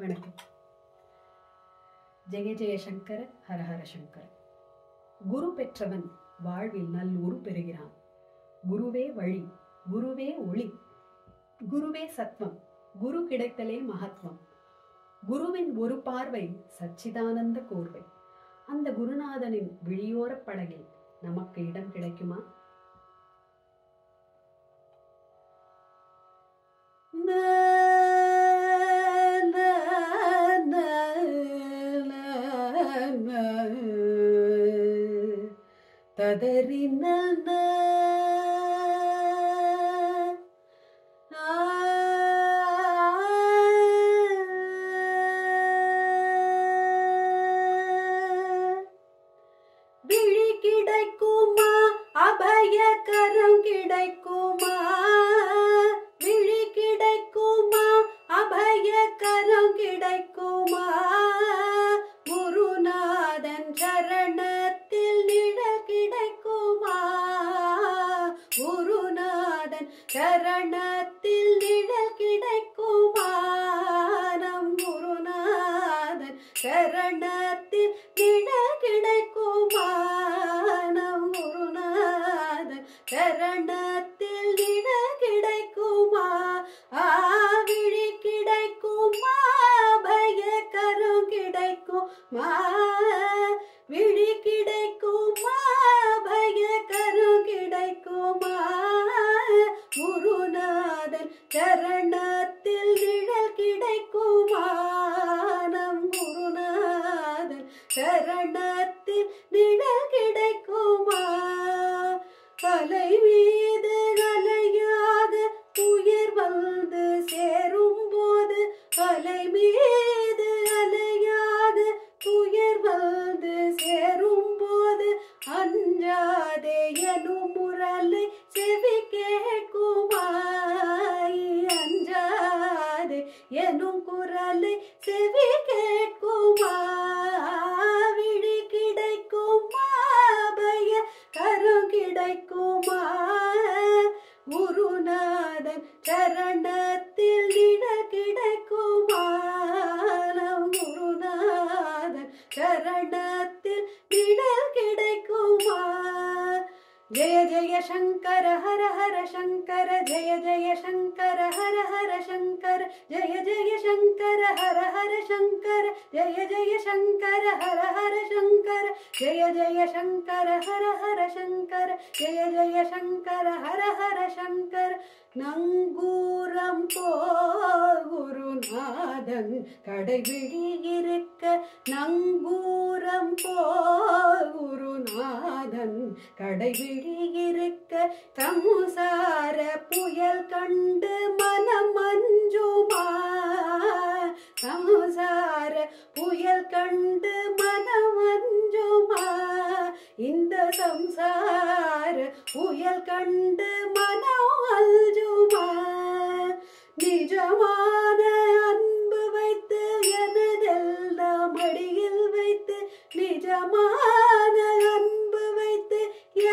வணக்கம். ஜெய ஜெயசங்கர ஹர ஹர சங்கர. குரு பெற்றவன் வாழ்வில் நல்லுரு பெறுகிறான். குருவே வழி, குருவே ஒளி, குருவே சத்வம், குரு கிடைத்தலே மகத்துவம். குருவின் ஒரு பார்வை சச்சிதானந்த கோர்வை. அந்த குருநாதனின் விழியோர படகில் நமக்கு இடம் கிடைக்குமா? ததறின விழி கிடைக்குமா, அபயகரம் கிடைக்குமா? விழி கிடைக்குமா, அபயகரம் கிடைக்குமா? குருநாதன் சரணத்தில் நிழல் கிடைக்குமா? குருநாதன் சரணத்தில் நிழல் கிடைக்குமா? நம் குருநாதன் சரணத்தில் நிழல் கிடைக்குமா? நம் குருநாதன் சரணத்தில் நிழல் கிடைக்குமா? விழி கிடைக்குமா, பயக்கரம் கிடைக்குமா? விழி கிடைக்குமா, பயக்கரம் கிடைக்குமா? குருநாதன் சரணத்தில் நிழல் கிடைக்குமா? நம் குருநாதன் சரணத்தில் நிழல் கிடைக்குமா? அலை மீது அலையாக துயர் வந்து சேரும் போது, அலை மீது அலையாக துயர் வந்து சேரும் போது, அஞ்சாதே எனும் முரலை செவி கேட்குமா? அஞ்சாதே எனும் குரலை செவி கேட்குமா? விழி கிடைக்குமா, பய கரம் கிடைக்குமா? குருநாதன் சரணத்தில் நிழல் கிடைக்குமா? நம் குருநாதன் சரணத்தில் நிழல் கிடைக்குமா? ஜெய ஜெய சங்கர ஹர ஹர சங்கர, ஜெய ஜெய சங்கர ஹர ஹர சங்கர, ஜெய ஜெய சங்கர ஹர ஹர சங்கர, ஜெய ஜெய சங்கர ஹர ஹர சங்கர, ஜெய ஜெய சங்கர ஹர ஹர சங்கர, ஜெய ஜெய சங்கர ஹர ஹர சங்கர. நங்கூரம் போல் குருநாதன் கடைவிழி இருக்க, நங்கூரம் போல் குருநாதன் கடைவிழி இருக்க, சம்சார புயல் கண்டு மனம் அஞ்சுமா? சம்சார புயல் கண்டு மனம் அஞ்சுமா? இந்த சம்சார புயல் கண்டு மனம் அஞ்சுமா? நிஜமான அன்பு வைத்து எனதெல்லாம் மடியில் வைத்து, நிஜமான அன்பு வைத்து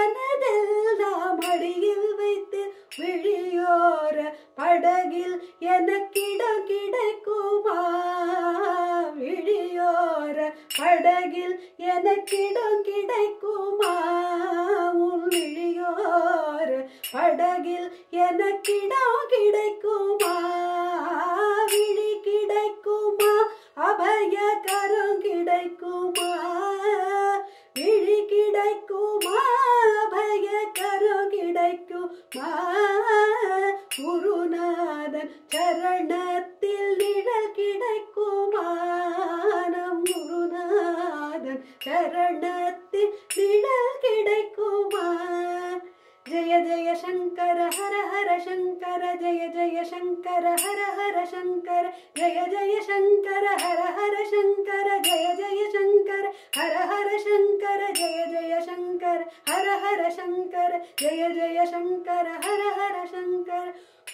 எனதெல்லாம் மடியில் வைத்து, விழியோர படகில் எனக்கிடம் கிடைக்குமா? விழியோர படகில் எனக்கிடம் கிடைக்குமா? உன் விழியோர படகில் எனக்கிடம் கிடைக்குமா? விழி கிடைக்குமா, அபயகரம் கிடைக்குமா? விழி கிடைக்குமா, அபயகரம் கிடைக்குமா? குருநாதன் சரணத்தில் நிழல் கிடைக்குமா? நம் குருநாதன் சரணத்தில் நிழல் கிடைக்குமா? ஜெய ஜெய சங்கர ஹர ஹர சங்கர, ஜெய ஜெய சங்கர ஹர ஹர சங்கர, ஜெய ஜெய சங்கர ஹர ஹர சங்கர, ஜெய ஜெய சங்கர ஹர ஹர சங்கர, ஜெய ஜெய சங்கர ஹர ஹர சங்கர, ஜெய ஜெய சங்கர ஹர ஹர சங்கர.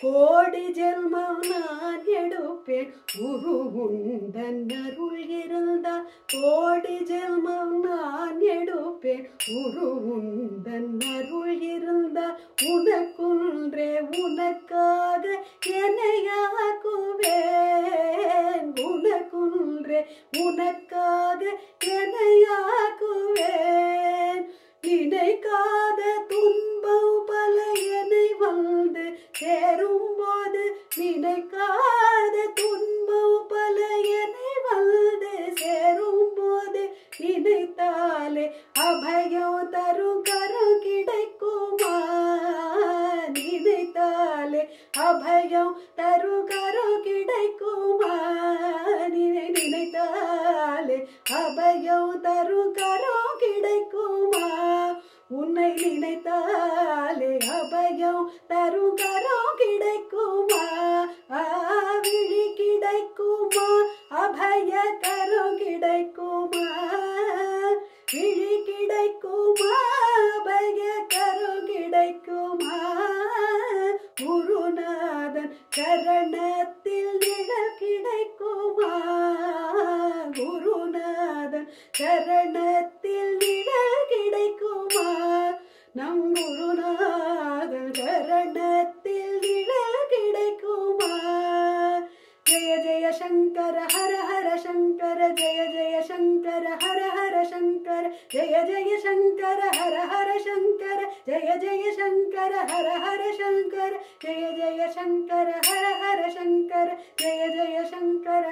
கோடி ஜென்மம் நான் எடுப்பேன் குரு உந்தன் அருள் இருந்தால், கோடி ஜென்மம் நான் எடுப்பேன் குரு உந்தன் அருள் இருந்தால், உனக்குன்றே உனக்காக என்னையாக்குவேன், உனக்கு உனக்காக எனையாக்குவேன். நினைக்காத துன்பம் பல என்னை வந்து சேரும்போது, நினைக்காத துன்பம் பல என்னை வந்து சேரும்போது, நினைத்தாலே அபயம் தரும் கரம் கிடைக்குமா? நினைத்தாலே அபயம் தரும் கரம் கிடைக்குமா? நினைத்தாலே அபயம் தரும் கரம் கிடைக்குமா? உன்னை நினைத்தாலே அபயம் தரும் கரம் கிடைக்குமா? விழி கிடைக்குமா? அபய கரம் கிடைக்குமா? விழி கிடைக்குமா? அபய கரம் கிடைக்குமா? குருநாதன் சரணத்தில் நிழல் கிடைக்குமா? குருநாதன் சரணத்தில் நிழல் கிடைக்குமா? நம் குருநாதன் சரணத்தில் நிழல் கிடைக்குமா? ஜெய ஜெய சங்கர ஹர ஹர சங்கர, ஜெய ஜெய சங்கர ஹர ஹர சங்கர, ஜெய ஜெய சங்கர ஹர ஹர சங்கர, ஜெய ஜெய சங்கர ஹர ஹர சங்கர, ஜெய ஜெய சங்கர ஹர ஹர சங்கர, ஜெய ஜெய சங்கர